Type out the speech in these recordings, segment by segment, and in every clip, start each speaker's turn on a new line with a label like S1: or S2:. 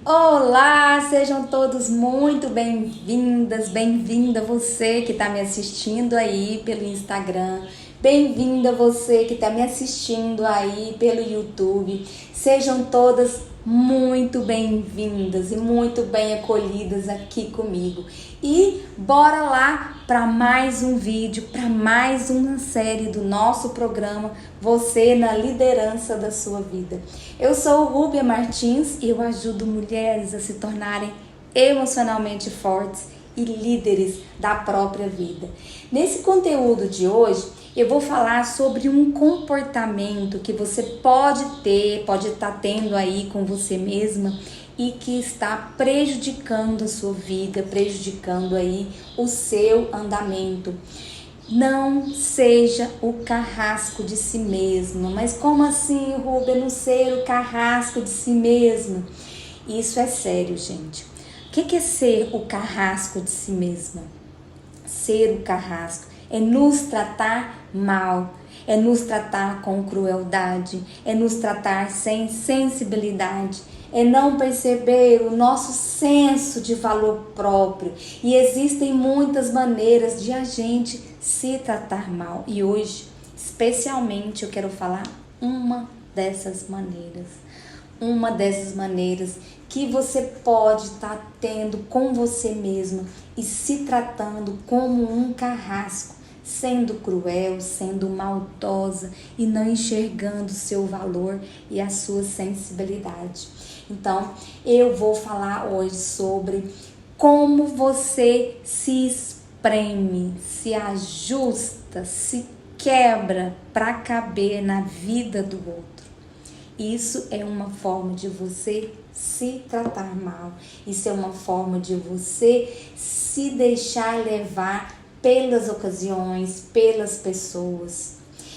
S1: Olá, sejam todos muito bem-vindas, bem-vinda você que está me assistindo aí pelo Instagram, bem-vinda você que está me assistindo aí pelo YouTube. Sejam todas muito bem-vindas e muito bem acolhidas aqui comigo. E bora lá para mais um vídeo, para mais uma série do nosso programa Você na Liderança da Sua Vida. Eu sou Rúbia Martins e eu ajudo mulheres a se tornarem emocionalmente fortes e líderes da própria vida. Nesse conteúdo de hoje, eu vou falar sobre um comportamento que você pode estar tendo aí com você mesma e que está prejudicando a sua vida, prejudicando aí o seu andamento. Não seja o carrasco de si mesma. Mas como assim, Rúbia, não ser o carrasco de si mesma? Isso é sério, gente. O que é ser o carrasco de si mesma? Ser o carrasco é nos tratar mal, é nos tratar com crueldade, é nos tratar sem sensibilidade, é não perceber o nosso senso de valor próprio. E existem muitas maneiras de a gente se tratar mal. E hoje, especialmente, eu quero falar uma dessas maneiras. Uma dessas maneiras que você pode estar tendo com você mesma e se tratando como um carrasco, sendo cruel, sendo maldosa e não enxergando o seu valor e a sua sensibilidade. Então, eu vou falar hoje sobre como você se espreme, se ajusta, se quebra para caber na vida do outro. Isso é uma forma de você se tratar mal. Isso é uma forma de você se deixar levar pelas ocasiões, pelas pessoas.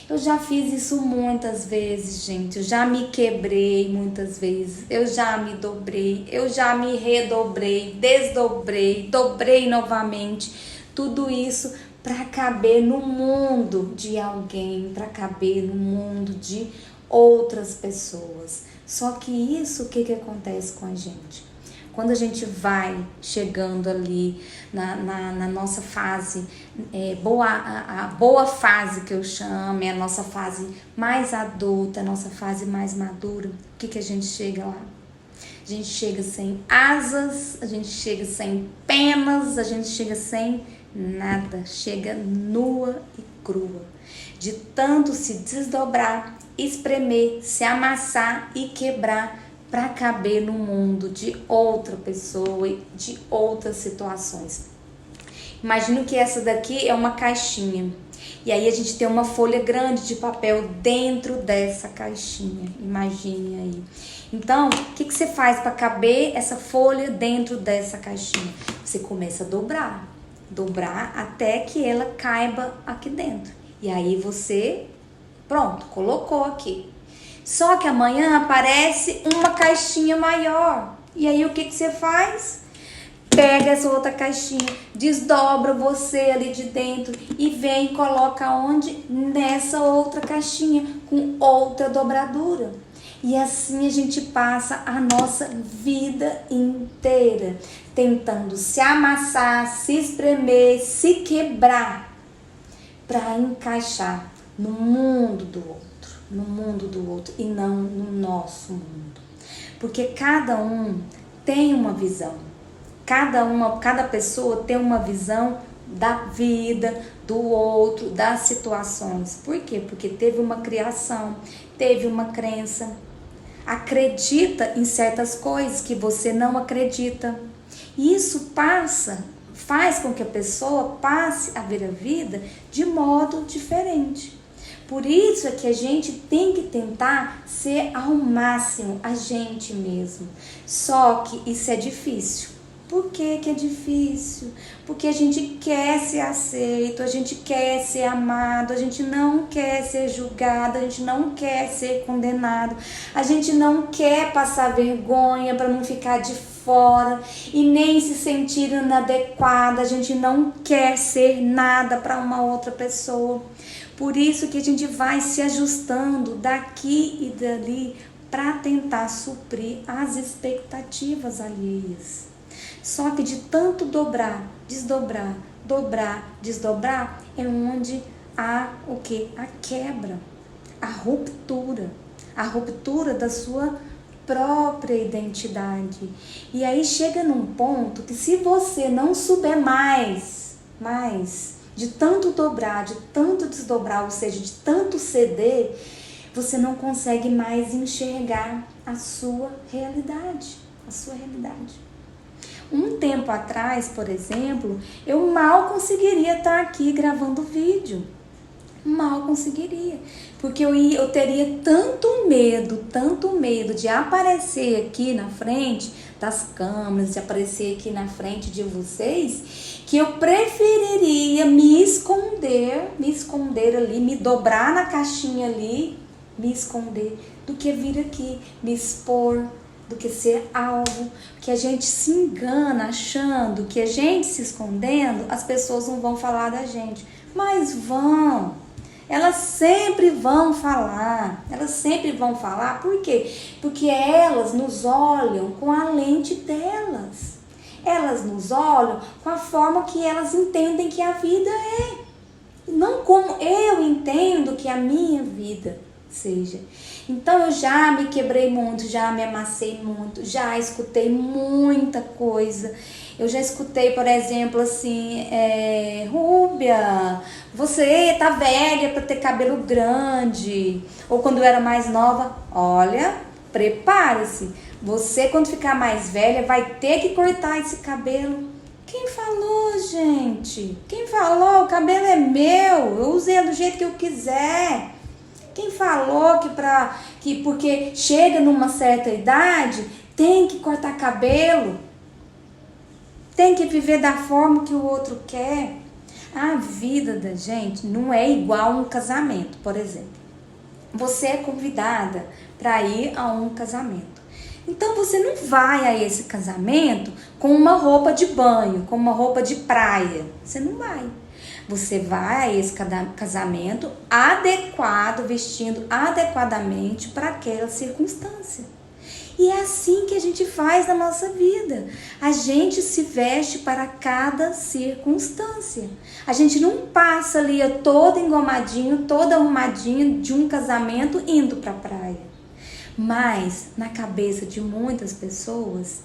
S1: Eu já fiz isso muitas vezes, gente. Eu já me quebrei muitas vezes. Eu já me dobrei. Eu já me redobrei, desdobrei, dobrei novamente. Tudo isso para caber no mundo de alguém, para caber no mundo de outras pessoas. Só que isso, o que acontece com a gente? Quando a gente vai chegando ali na nossa fase, a boa fase que eu chamo, é a nossa fase mais adulta, a nossa fase mais madura, o que a gente chega lá? A gente chega sem asas, a gente chega sem penas, a gente chega sem nada, chega nua e crua, de tanto se desdobrar, espremer, se amassar e quebrar para caber no mundo de outra pessoa e de outras situações. Imagino que essa daqui é uma caixinha. E aí a gente tem uma folha grande de papel dentro dessa caixinha. Imagine aí. Então, o que você faz para caber essa folha dentro dessa caixinha? Você começa a dobrar. Dobrar até que ela caiba aqui dentro. E aí você, pronto, colocou aqui. Só que amanhã aparece uma caixinha maior. E aí o que você faz? Pega essa outra caixinha, desdobra você ali de dentro e vem e coloca onde? Nessa outra caixinha com outra dobradura. E assim a gente passa a nossa vida inteira tentando se amassar, se espremer, se quebrar para encaixar no mundo do outro e não no nosso mundo. Porque cada um tem uma visão. Cada pessoa tem uma visão da vida, do outro, das situações. Por quê? Porque teve uma criação, teve uma crença, acredita em certas coisas que você não acredita. E isso faz com que a pessoa passe a ver a vida de modo diferente. Por isso é que a gente tem que tentar ser ao máximo a gente mesmo. Só que isso é difícil. Por que é difícil? Porque a gente quer ser aceito, a gente quer ser amado, a gente não quer ser julgado, a gente não quer ser condenado, a gente não quer passar vergonha para não ficar de fora e nem se sentir inadequada, a gente não quer ser nada para uma outra pessoa. Por isso que a gente vai se ajustando daqui e dali para tentar suprir as expectativas alheias. Só que de tanto dobrar, desdobrar, dobrar, desdobrar, é onde há o quê? A quebra, a ruptura da sua própria identidade. E aí chega num ponto que se você não souber mais, de tanto dobrar, de tanto desdobrar, ou seja, de tanto ceder, você não consegue mais enxergar a sua realidade, Um tempo atrás, por exemplo, eu mal conseguiria estar aqui gravando vídeo. Mal conseguiria, porque eu teria tanto medo de aparecer aqui na frente das câmeras, de aparecer aqui na frente de vocês, que eu preferiria me esconder ali, me dobrar na caixinha ali, me esconder, do que vir aqui, me expor, do que ser alvo, que a gente se engana achando que a gente se escondendo, as pessoas não vão falar da gente, mas vão. Elas sempre vão falar, por quê? Porque elas nos olham com a lente delas, elas nos olham com a forma que elas entendem que a vida é, não como eu entendo que a minha vida seja. Então eu já me quebrei muito, já me amassei muito, já escutei muita coisa. Eu já escutei, por exemplo, assim, Rúbia, você tá velha para ter cabelo grande. Ou quando eu era mais nova, olha, prepare-se. Você, quando ficar mais velha, vai ter que cortar esse cabelo. Quem falou, gente? Quem falou? O cabelo é meu, eu usei do jeito que eu quiser. Quem falou que porque chega numa certa idade, tem que cortar cabelo? Tem que viver da forma que o outro quer? A vida da gente não é igual a um casamento, por exemplo. Você é convidada para ir a um casamento. Então você não vai a esse casamento com uma roupa de banho, com uma roupa de praia. Você não vai. Você vai a esse casamento adequado, vestindo adequadamente para aquela circunstância. E é assim que a gente faz na nossa vida. A gente se veste para cada circunstância. A gente não passa ali todo engomadinho, todo arrumadinho de um casamento indo para a praia. Mas na cabeça de muitas pessoas,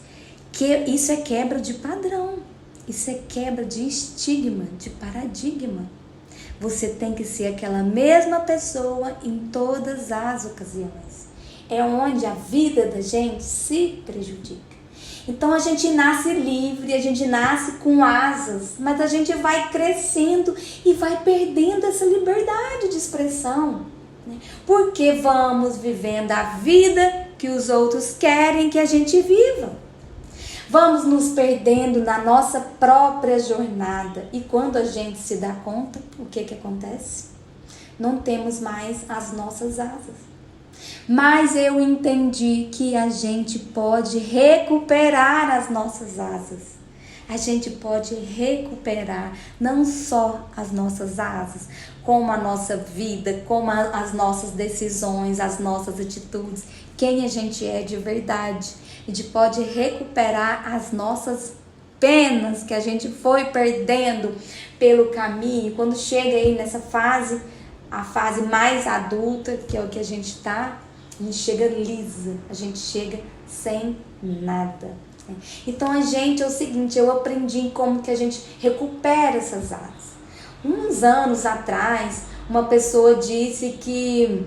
S1: isso é quebra de padrão. Isso é quebra de estigma, de paradigma. Você tem que ser aquela mesma pessoa em todas as ocasiões. É onde a vida da gente se prejudica. Então a gente nasce livre, a gente nasce com asas, mas a gente vai crescendo e vai perdendo essa liberdade de expressão, né? Porque vamos vivendo a vida que os outros querem que a gente viva. Vamos nos perdendo na nossa própria jornada. E quando a gente se dá conta, o que acontece? Não temos mais as nossas asas. Mas eu entendi que a gente pode recuperar as nossas asas. A gente pode recuperar não só as nossas asas, como a nossa vida, como as nossas decisões, as nossas atitudes, quem a gente é de verdade. A gente pode recuperar as nossas penas que a gente foi perdendo pelo caminho. Quando chega aí nessa fase, a fase mais adulta, que é o que a gente está, a gente chega lisa, a gente chega sem nada. Então a gente é o seguinte, eu aprendi como que a gente recupera essas asas. Uns anos atrás, uma pessoa disse que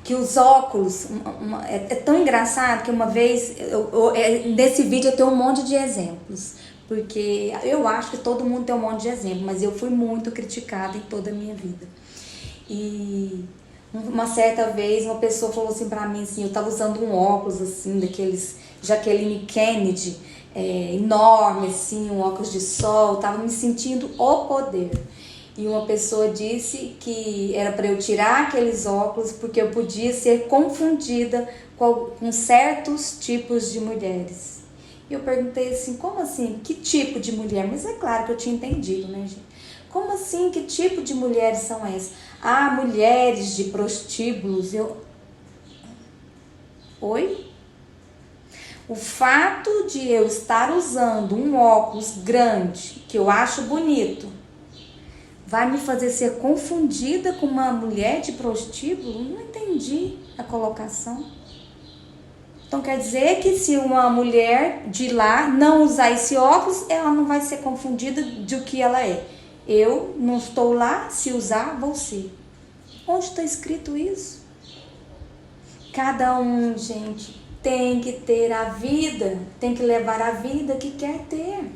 S1: os óculos, é tão engraçado que uma vez, nesse vídeo eu tenho um monte de exemplos, porque eu acho que todo mundo tem um monte de exemplos, mas eu fui muito criticada em toda a minha vida. E uma certa vez uma pessoa falou assim pra mim, assim, eu tava usando um óculos assim, daqueles Jacqueline Kennedy, enorme assim, um óculos de sol, tava me sentindo o poder. E uma pessoa disse que era para eu tirar aqueles óculos porque eu podia ser confundida com certos tipos de mulheres. E eu perguntei assim, como assim? Que tipo de mulher? Mas é claro que eu tinha entendido, né, gente? Como assim? Que tipo de mulheres são essas? Ah, mulheres de prostíbulos. Oi? O fato de eu estar usando um óculos grande, que eu acho bonito, vai me fazer ser confundida com uma mulher de prostíbulo? Não entendi a colocação. Então quer dizer que se uma mulher de lá não usar esse óculos, ela não vai ser confundida do que ela é. Eu não estou lá, se usar, vou ser. Onde está escrito isso? Cada um, gente, tem que ter a vida, tem que levar a vida que quer ter.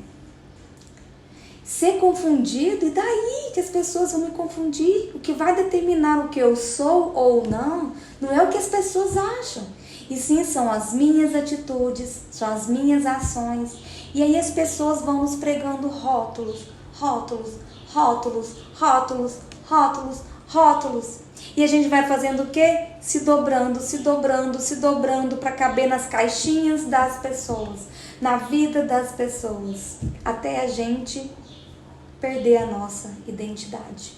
S1: Ser confundido, e daí que as pessoas vão me confundir? O que vai determinar o que eu sou ou não é o que as pessoas acham. E sim, são as minhas atitudes, são as minhas ações. E aí as pessoas vão nos pregando rótulos, rótulos, rótulos, rótulos, rótulos, rótulos. E a gente vai fazendo o quê? Se dobrando, se dobrando, se dobrando para caber nas caixinhas das pessoas, na vida das pessoas, até a gente perder a nossa identidade.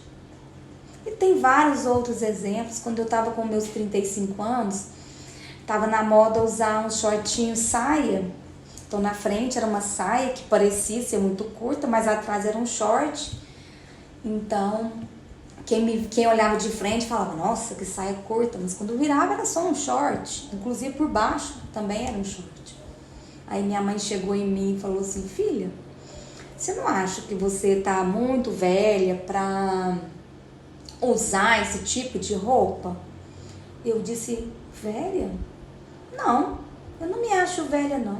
S1: E tem vários outros exemplos. Quando eu estava com meus 35 anos, estava na moda usar um shortinho saia. Então na frente era uma saia que parecia ser muito curta, mas atrás era um short. Então quem olhava de frente falava, nossa, que saia curta. Mas quando virava era só um short. Inclusive por baixo também era um short. Aí minha mãe chegou em mim e falou assim, filha, você não acha que você tá muito velha para usar esse tipo de roupa? Eu disse, velha? Não, eu não me acho velha não.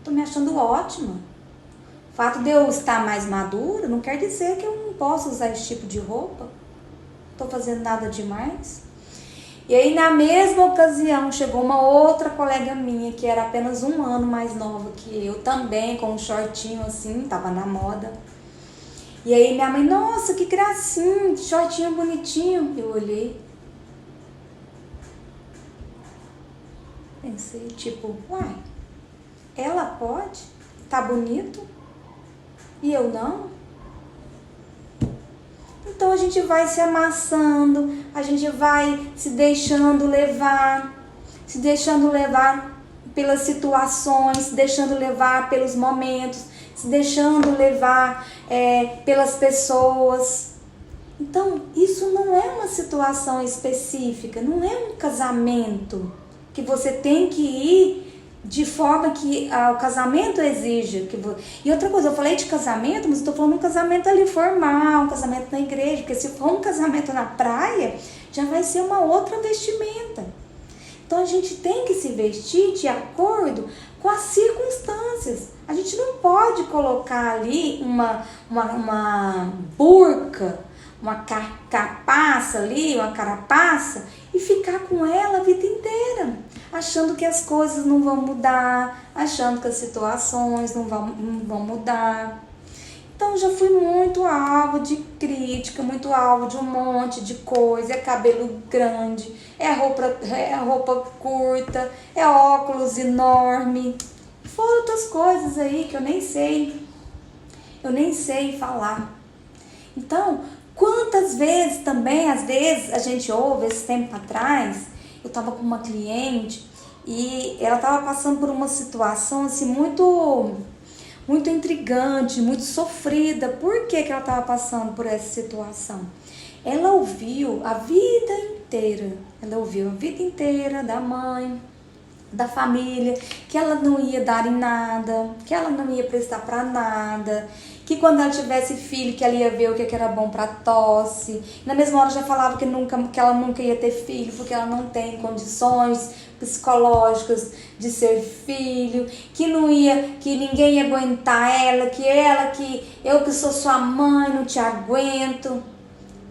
S1: Tô me achando ótima. O fato de eu estar mais madura não quer dizer que eu não posso usar esse tipo de roupa. Tô fazendo nada demais. E aí na mesma ocasião chegou uma outra colega minha que era apenas 1 ano mais nova que eu, também com um shortinho assim, tava na moda. E aí minha mãe, nossa, que gracinha, que shortinho bonitinho. Eu olhei, pensei tipo, uai, ela pode? Tá bonito? E eu não? Então a gente vai se amassando, a gente vai se deixando levar pelas situações, se deixando levar pelos momentos, se deixando levar pelas pessoas. Então isso não é uma situação específica, não é um casamento que você tem que ir de forma que o casamento exija. E outra coisa, eu falei de casamento, mas estou falando de um casamento ali formal, um casamento na igreja, porque se for um casamento na praia, já vai ser uma outra vestimenta. Então a gente tem que se vestir de acordo com as circunstâncias. A gente não pode colocar ali uma burca, uma capaça ali, uma carapaça, e ficar com ela a vida inteira, achando que as coisas não vão mudar, achando que as situações não vão mudar. Então já fui muito alvo de crítica, muito alvo de um monte de coisa, é cabelo grande, é roupa curta, é óculos enorme, fora outras coisas aí que eu nem sei falar. Então, quantas vezes também, às vezes a gente ouve, esse tempo atrás, eu estava com uma cliente e ela estava passando por uma situação assim muito intrigante, muito sofrida. Por que ela estava passando por essa situação? Ela ouviu a vida inteira da mãe, da família, que ela não ia dar em nada, que ela não ia prestar para nada, que quando ela tivesse filho, que ela ia ver o que era bom para tosse. Na mesma hora já falava que ela nunca ia ter filho, porque ela não tem condições psicológicas de ser filho, que ninguém ia aguentar ela, eu que sou sua mãe, não te aguento.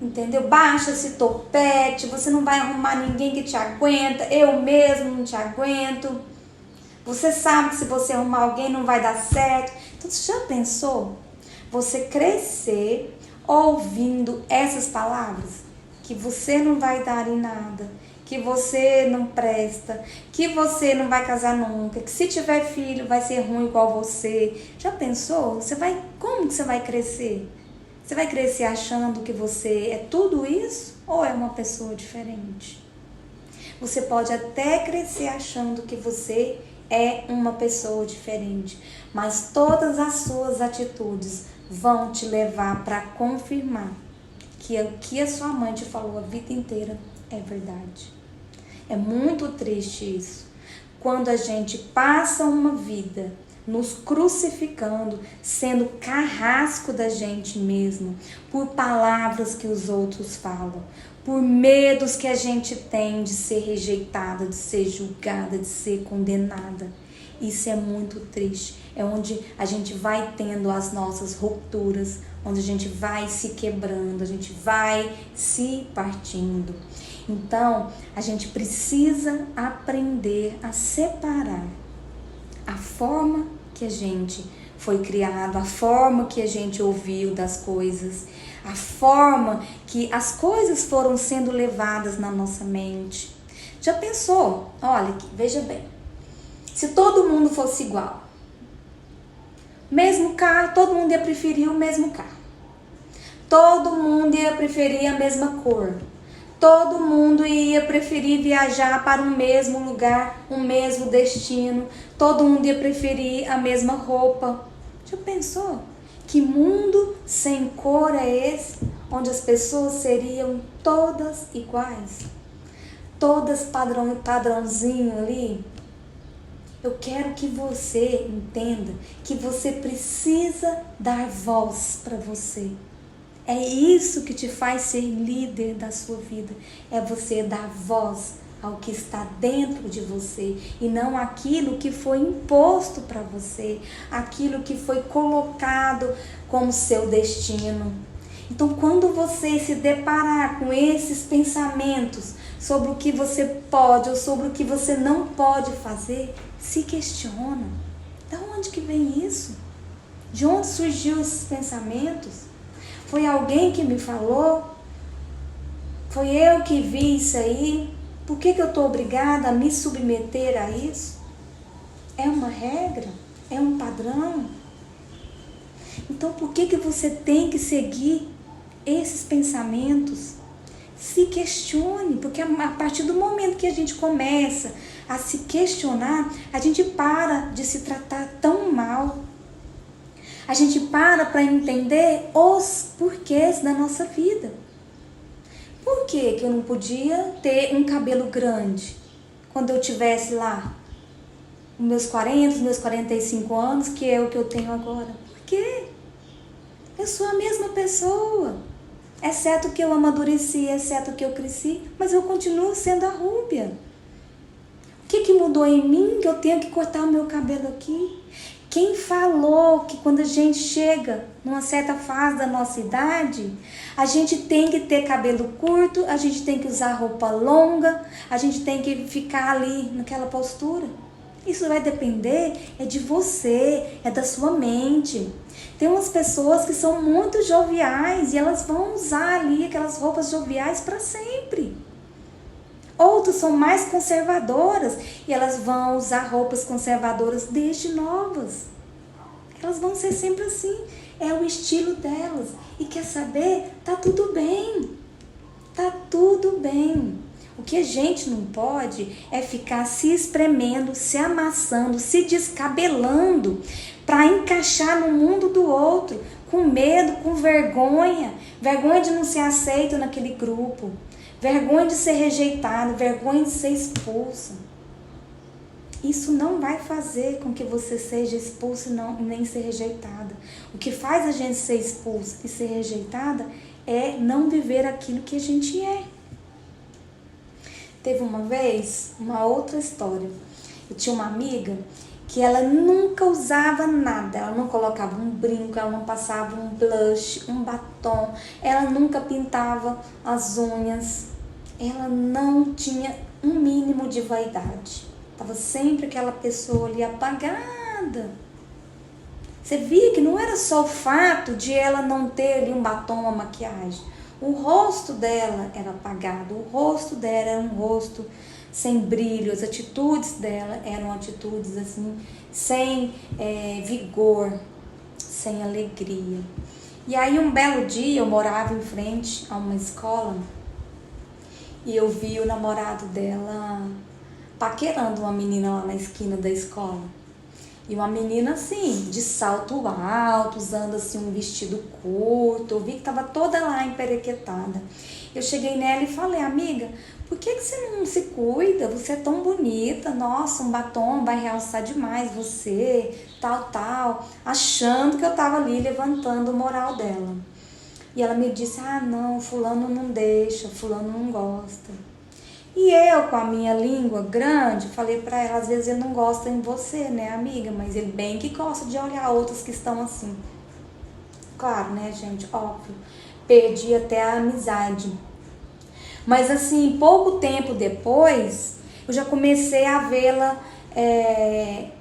S1: Entendeu? Baixa esse topete, você não vai arrumar ninguém que te aguenta, eu mesmo não te aguento. Você sabe que se você arrumar alguém não vai dar certo. Então, você já pensou? Você crescer ouvindo essas palavras? Que você não vai dar em nada, que você não presta, que você não vai casar nunca, que se tiver filho vai ser ruim igual você. Já pensou? Como que você vai crescer? Você vai crescer achando que você é tudo isso ou é uma pessoa diferente? Você pode até crescer achando que você é uma pessoa diferente, mas todas as suas atitudes vão te levar para confirmar que o que a sua mãe te falou a vida inteira é verdade. É muito triste isso. Quando a gente passa uma vida nos crucificando, sendo carrasco da gente mesmo, por palavras que os outros falam, por medos que a gente tem de ser rejeitada, de ser julgada, de ser condenada. Isso é muito triste. É onde a gente vai tendo as nossas rupturas, onde a gente vai se quebrando, a gente vai se partindo. Então, a gente precisa aprender a separar a forma que a gente foi criado, a forma que a gente ouviu das coisas, a forma que as coisas foram sendo levadas na nossa mente. Já pensou? Olha aqui, veja bem. Se todo mundo fosse igual, mesmo carro, todo mundo ia preferir o mesmo carro. Todo mundo ia preferir a mesma cor. Todo mundo ia preferir viajar para o mesmo lugar, o mesmo destino. Todo mundo ia preferir a mesma roupa. Já pensou? Que mundo sem cor é esse? Onde as pessoas seriam todas iguais? Todas padrãozinho ali? Eu quero que você entenda que você precisa dar voz para você. É isso que te faz ser líder da sua vida. É você dar voz ao que está dentro de você e não aquilo que foi imposto para você, aquilo que foi colocado como seu destino. Então, quando você se deparar com esses pensamentos sobre o que você pode ou sobre o que você não pode fazer, se questiona. De onde que vem isso? De onde surgiu esses pensamentos? Foi alguém que me falou? Foi eu que vi isso aí? Por que eu estou obrigada a me submeter a isso? É uma regra? É um padrão? Então por que você tem que seguir esses pensamentos? Se questione, porque a partir do momento que a gente começa a se questionar, a gente para de se tratar tão mal. A gente para entender os porquês da nossa vida. Por que eu não podia ter um cabelo grande quando eu tivesse lá os meus 40, os meus 45 anos, que é o que eu tenho agora? Por quê? Eu sou a mesma pessoa, exceto que eu amadureci, exceto que eu cresci, mas eu continuo sendo a Rúbia. O que mudou em mim que eu tenho que cortar o meu cabelo aqui? Quem falou que quando a gente chega numa certa fase da nossa idade, a gente tem que ter cabelo curto, a gente tem que usar roupa longa, a gente tem que ficar ali naquela postura? Isso vai depender de você, é da sua mente. Tem umas pessoas que são muito joviais e elas vão usar ali aquelas roupas joviais para sempre. Outros são mais conservadoras e elas vão usar roupas conservadoras desde novas. Elas vão ser sempre assim. É o estilo delas. E quer saber? Tá tudo bem. Tá tudo bem. O que a gente não pode é ficar se espremendo, se amassando, se descabelando para encaixar no mundo do outro, com medo, com vergonha de não ser aceito naquele grupo. Vergonha de ser rejeitado, vergonha de ser expulsa. Isso não vai fazer com que você seja expulsa e nem ser rejeitada. O que faz a gente ser expulsa e ser rejeitada é não viver aquilo que a gente é. Teve uma vez, uma outra história. Eu tinha uma amiga que ela nunca usava nada. Ela não colocava um brinco, ela não passava um blush, um batom. Ela nunca pintava as unhas. Ela não tinha um mínimo de vaidade. Estava sempre aquela pessoa ali apagada. Você via que não era só o fato de ela não ter ali um batom, uma maquiagem. O rosto dela era apagado. O rosto dela era um rosto sem brilho. As atitudes dela eram atitudes assim, sem vigor, sem alegria. E aí um belo dia eu morava em frente a uma escola. e eu vi o namorado dela paquerando uma menina lá na esquina da escola. E uma menina assim, de salto alto, usando assim um vestido curto. Eu vi que tava toda lá emperequetada. Eu cheguei nela e falei: amiga, por que você não se cuida? Você é tão bonita, nossa, um batom vai realçar demais você, tal, achando que eu tava ali levantando o moral dela. E ela me disse: ah, não, fulano não deixa, fulano não gosta. E eu, com a minha língua grande, falei pra ela: às vezes ele não gosta em você, né, amiga? Mas ele bem que gosta de olhar outros que estão assim. Claro, né, gente? Óbvio. Perdi até a amizade. Mas assim, pouco tempo depois, eu já comecei a vê-la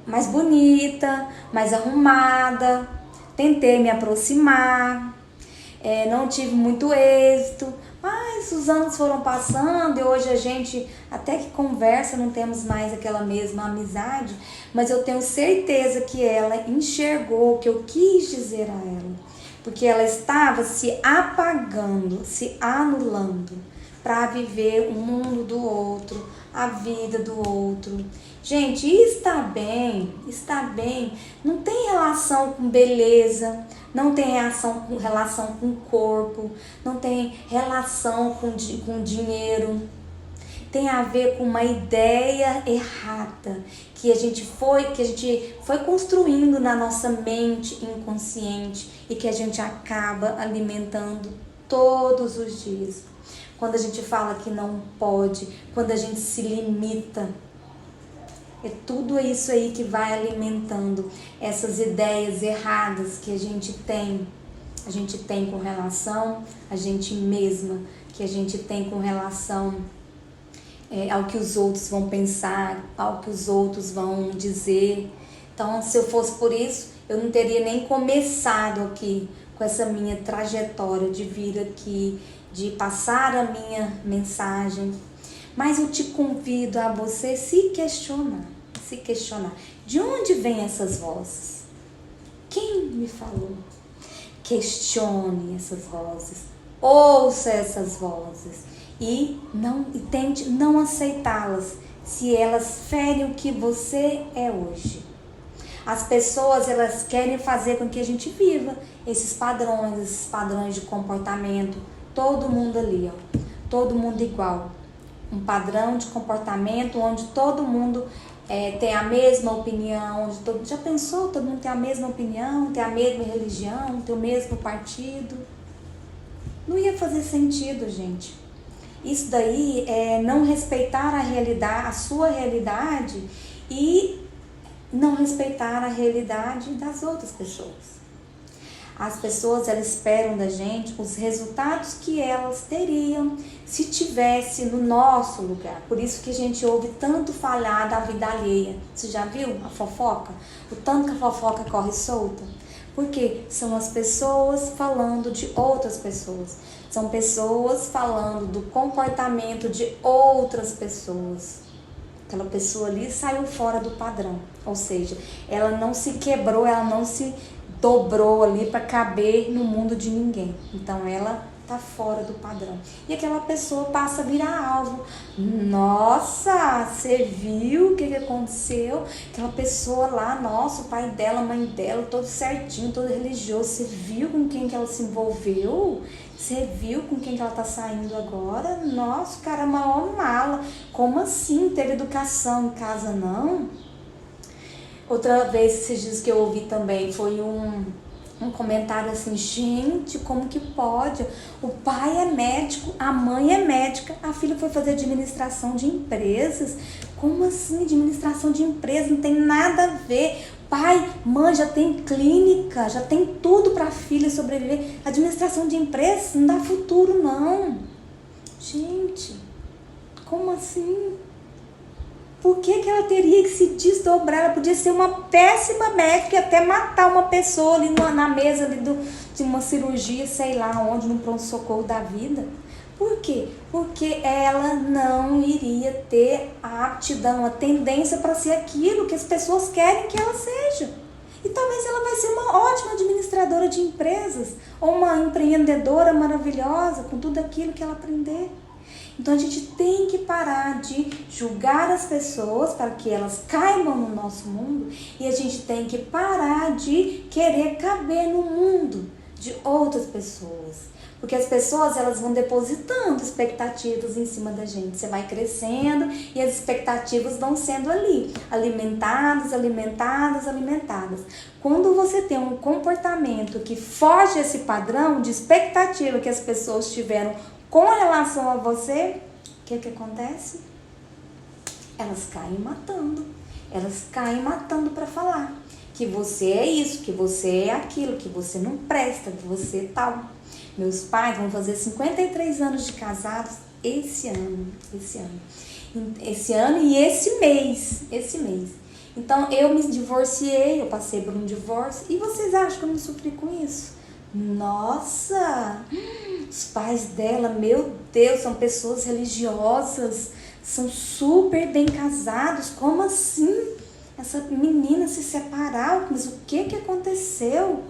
S1: mais bonita, mais arrumada. Tentei me aproximar. Não tive muito êxito, mas os anos foram passando e hoje a gente até que conversa, não temos mais aquela mesma amizade, mas eu tenho certeza que ela enxergou o que eu quis dizer a ela, porque ela estava se apagando, se anulando para viver o mundo do outro, a vida do outro. Gente, está bem, não tem relação com beleza, não tem relação com corpo, não tem relação com dinheiro. Tem a ver com uma ideia errada que a gente foi construindo na nossa mente inconsciente e que a gente acaba alimentando todos os dias. Quando a gente fala que não pode, quando a gente se limita, é tudo isso aí que vai alimentando essas ideias erradas que a gente tem com relação a gente mesma, que a gente tem com relação ao que os outros vão pensar, ao que os outros vão dizer. Então, se eu fosse por isso, eu não teria nem começado aqui com essa minha trajetória de vir aqui, de passar a minha mensagem. Mas eu te convido a você se questionar. De onde vêm essas vozes? Quem me falou? Questione essas vozes. Ouça essas vozes. E tente não aceitá-las se elas ferem o que você é hoje. As pessoas, elas querem fazer com que a gente viva esses padrões de comportamento. Todo mundo ali, ó, todo mundo igual. Um padrão de comportamento onde todo mundo tem a mesma opinião. Já pensou? Todo mundo tem a mesma opinião, tem a mesma religião, tem o mesmo partido. Não ia fazer sentido, gente. Isso daí é não respeitar a realidade, a sua realidade, e não respeitar a realidade das outras pessoas. As pessoas, elas esperam da gente os resultados que elas teriam se tivesse no nosso lugar. Por isso que a gente ouve tanto falar da vida alheia. Você já viu a fofoca? O tanto que a fofoca corre solta? Porque são as pessoas falando de outras pessoas. São pessoas falando do comportamento de outras pessoas. Aquela pessoa ali saiu fora do padrão. Ou seja, ela não se quebrou, ela não se dobrou ali para caber no mundo de ninguém. Então ela tá fora do padrão. E aquela pessoa passa a virar alvo. Nossa, você viu o que aconteceu? Aquela pessoa lá, nossa, o pai dela, a mãe dela, todo certinho, todo religioso. Você viu com quem que ela se envolveu? Você viu com quem que ela tá saindo agora? Nossa, o cara é maior mala. Como assim? Teve educação em casa, não? Outra vez, esses dias que eu ouvi também, foi um comentário assim: gente, como que pode? O pai é médico, a mãe é médica, a filha foi fazer administração de empresas. Como assim administração de empresas? Não tem nada a ver. Pai, mãe, já tem clínica, já tem tudo para a filha sobreviver. Administração de empresas não dá futuro, não. Gente, como assim? Por que ela teria que se desdobrar? Ela podia ser uma péssima médica e até matar uma pessoa ali na mesa ali de uma cirurgia, sei lá onde, no pronto-socorro da vida. Por quê? Porque ela não iria ter a aptidão, a tendência para ser aquilo que as pessoas querem que ela seja. E talvez ela vai ser uma ótima administradora de empresas, ou uma empreendedora maravilhosa com tudo aquilo que ela aprender. Então a gente tem que parar de julgar as pessoas para que elas caibam no nosso mundo, e a gente tem que parar de querer caber no mundo de outras pessoas. Porque as pessoas, elas vão depositando expectativas em cima da gente. Você vai crescendo e as expectativas vão sendo ali, alimentadas. Quando você tem um comportamento que foge desse padrão de expectativa que as pessoas tiveram com relação a você, o que acontece? Elas caem matando. Elas caem matando para falar que você é isso, que você é aquilo, que você não presta, que você é tal. Meus pais vão fazer 53 anos de casados esse ano e esse mês. Então, eu me divorciei, eu passei por um divórcio, e vocês acham que eu não sofri com isso? Nossa, os pais dela, meu Deus, são pessoas religiosas, são super bem casados, como assim? Essa menina se separar, mas o que aconteceu?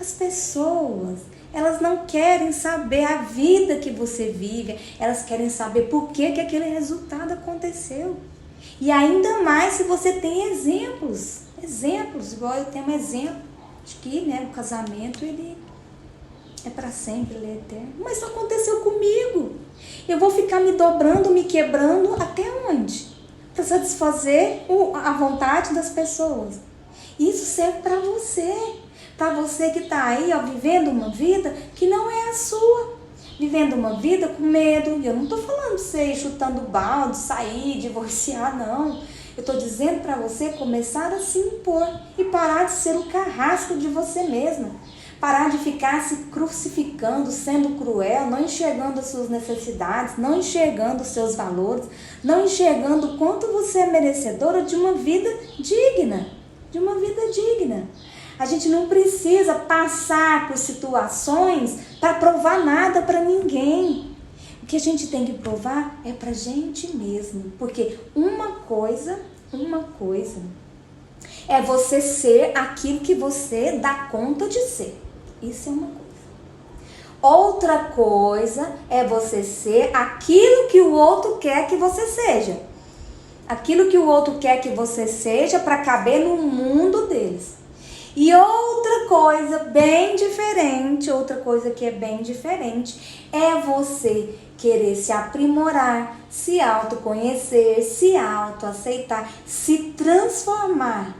S1: As pessoas, elas não querem saber a vida que você vive, elas querem saber por que aquele resultado aconteceu. E ainda mais se você tem exemplos, igual eu tenho um exemplo, de que o casamento ele é para sempre, ele é eterno. Mas isso aconteceu comigo. Eu vou ficar me dobrando, me quebrando até onde? Para satisfazer a vontade das pessoas. Isso serve para você. Para você que está aí, vivendo uma vida que não é a sua. Vivendo uma vida com medo. E eu não estou falando de você ir chutando balde, sair, divorciar, não. Eu estou dizendo para você começar a se impor e parar de ser o carrasco de você mesma. Parar de ficar se crucificando, sendo cruel, não enxergando as suas necessidades, não enxergando os seus valores, não enxergando o quanto você é merecedora de uma vida digna. A gente não precisa passar por situações para provar nada para ninguém. O que a gente tem que provar é para a gente mesmo. Porque uma coisa é você ser aquilo que você dá conta de ser. Isso é uma coisa. Outra coisa é você ser aquilo que o outro quer que você seja. Aquilo que o outro quer que você seja para caber no mundo deles. E outra coisa que é bem diferente é você querer se aprimorar, se autoconhecer, se autoaceitar, se transformar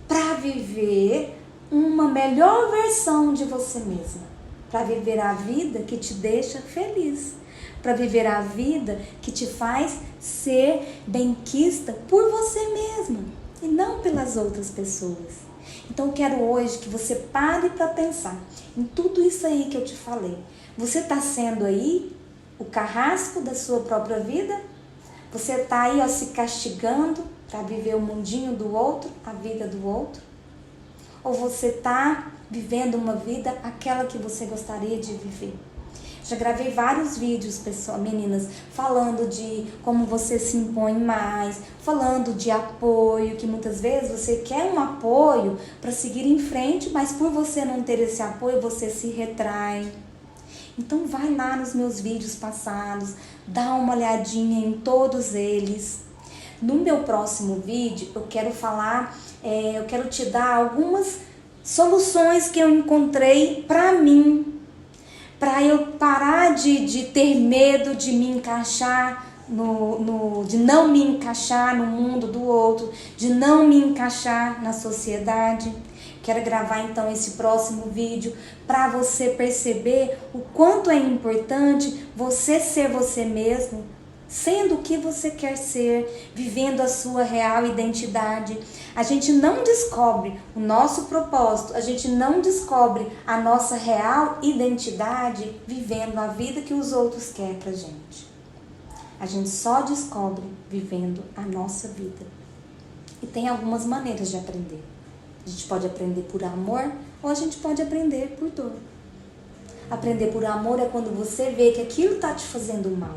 S1: para viver uma melhor versão de você mesma, para viver a vida que te deixa feliz, para viver a vida que te faz ser benquista por você mesma e não pelas outras pessoas. Então eu quero hoje que você pare para pensar em tudo isso aí que eu te falei. Você está sendo aí o carrasco da sua própria vida? Você está aí se castigando para viver o mundinho do outro, a vida do outro? Ou você está vivendo uma vida aquela que você gostaria de viver? Já gravei vários vídeos, pessoal, meninas, falando de como você se impõe mais, falando de apoio, que muitas vezes você quer um apoio para seguir em frente, mas por você não ter esse apoio, você se retrai. Então vai lá nos meus vídeos passados, dá uma olhadinha em todos eles. No meu próximo vídeo, eu quero te dar algumas soluções que eu encontrei para mim, para eu parar de ter medo de me encaixar de não me encaixar no mundo do outro, de não me encaixar na sociedade. Quero gravar então esse próximo vídeo para você perceber o quanto é importante você ser você mesmo, sendo o que você quer ser, vivendo a sua real identidade. A gente não descobre o nosso propósito, a gente não descobre a nossa real identidade vivendo a vida que os outros querem pra gente. A gente só descobre vivendo a nossa vida. E tem algumas maneiras de aprender. A gente pode aprender por amor ou a gente pode aprender por dor. Aprender por amor é quando você vê que aquilo está te fazendo mal.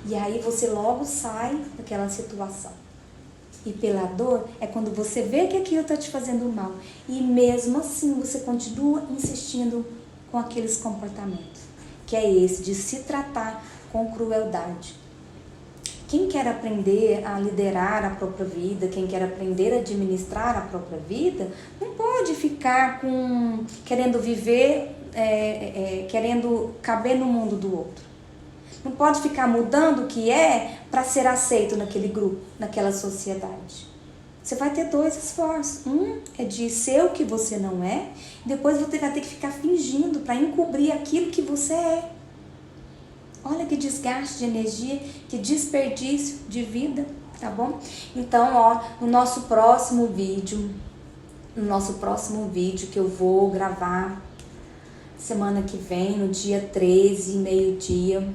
S1: E aí você logo sai daquela situação. E pela dor é quando você vê que aquilo está te fazendo mal. E mesmo assim você continua insistindo com aqueles comportamentos. Que é esse de se tratar com crueldade. Quem quer aprender a liderar a própria vida, quem quer aprender a administrar a própria vida, não pode ficar querendo viver, querendo caber no mundo do outro. Não pode ficar mudando o que é para ser aceito naquele grupo, naquela sociedade. Você vai ter dois esforços. Um é de ser o que você não é, e depois você vai ter que ficar fingindo para encobrir aquilo que você é. Olha que desgaste de energia, que desperdício de vida, tá bom? Então, no nosso próximo vídeo que eu vou gravar semana que vem, no dia 13, meio-dia,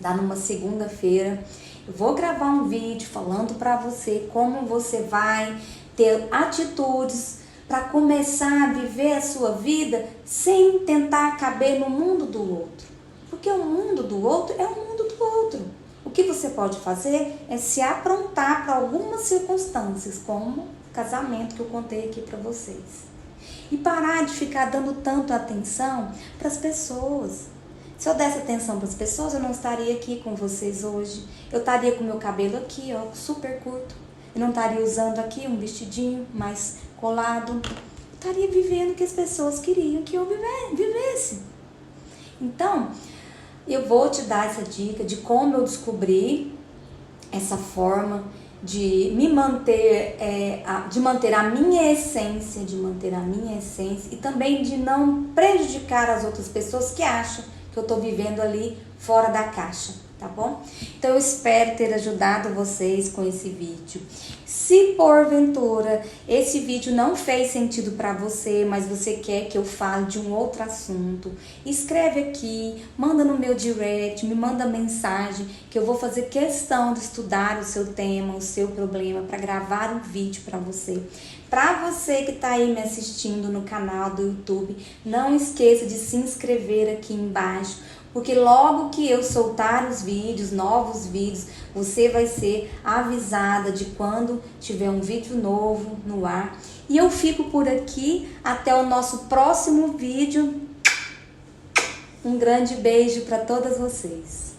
S1: dá numa segunda-feira, eu vou gravar um vídeo falando para você como você vai ter atitudes para começar a viver a sua vida sem tentar caber no mundo do outro. Porque o mundo do outro é o mundo do outro. O que você pode fazer é se aprontar para algumas circunstâncias, como o casamento que eu contei aqui para vocês. E parar de ficar dando tanto atenção para as pessoas. Se eu desse atenção para as pessoas, eu não estaria aqui com vocês hoje. Eu estaria com meu cabelo aqui, super curto. Eu não estaria usando aqui um vestidinho mais colado. Eu estaria vivendo o que as pessoas queriam que eu vivesse. Então, eu vou te dar essa dica de como eu descobri essa forma de me manter, de manter a minha essência, e também de não prejudicar as outras pessoas que acham que eu estou vivendo ali fora da caixa, tá bom? Então eu espero ter ajudado vocês com esse vídeo. Se porventura esse vídeo não fez sentido para você, mas você quer que eu fale de um outro assunto, escreve aqui, manda no meu direct, me manda mensagem que eu vou fazer questão de estudar o seu tema, o seu problema, para gravar um vídeo para você. Para você que está aí me assistindo no canal do YouTube, não esqueça de se inscrever aqui embaixo, porque logo que eu soltar os vídeos, novos vídeos, você vai ser avisada de quando tiver um vídeo novo no ar. E eu fico por aqui, até o nosso próximo vídeo. Um grande beijo para todas vocês.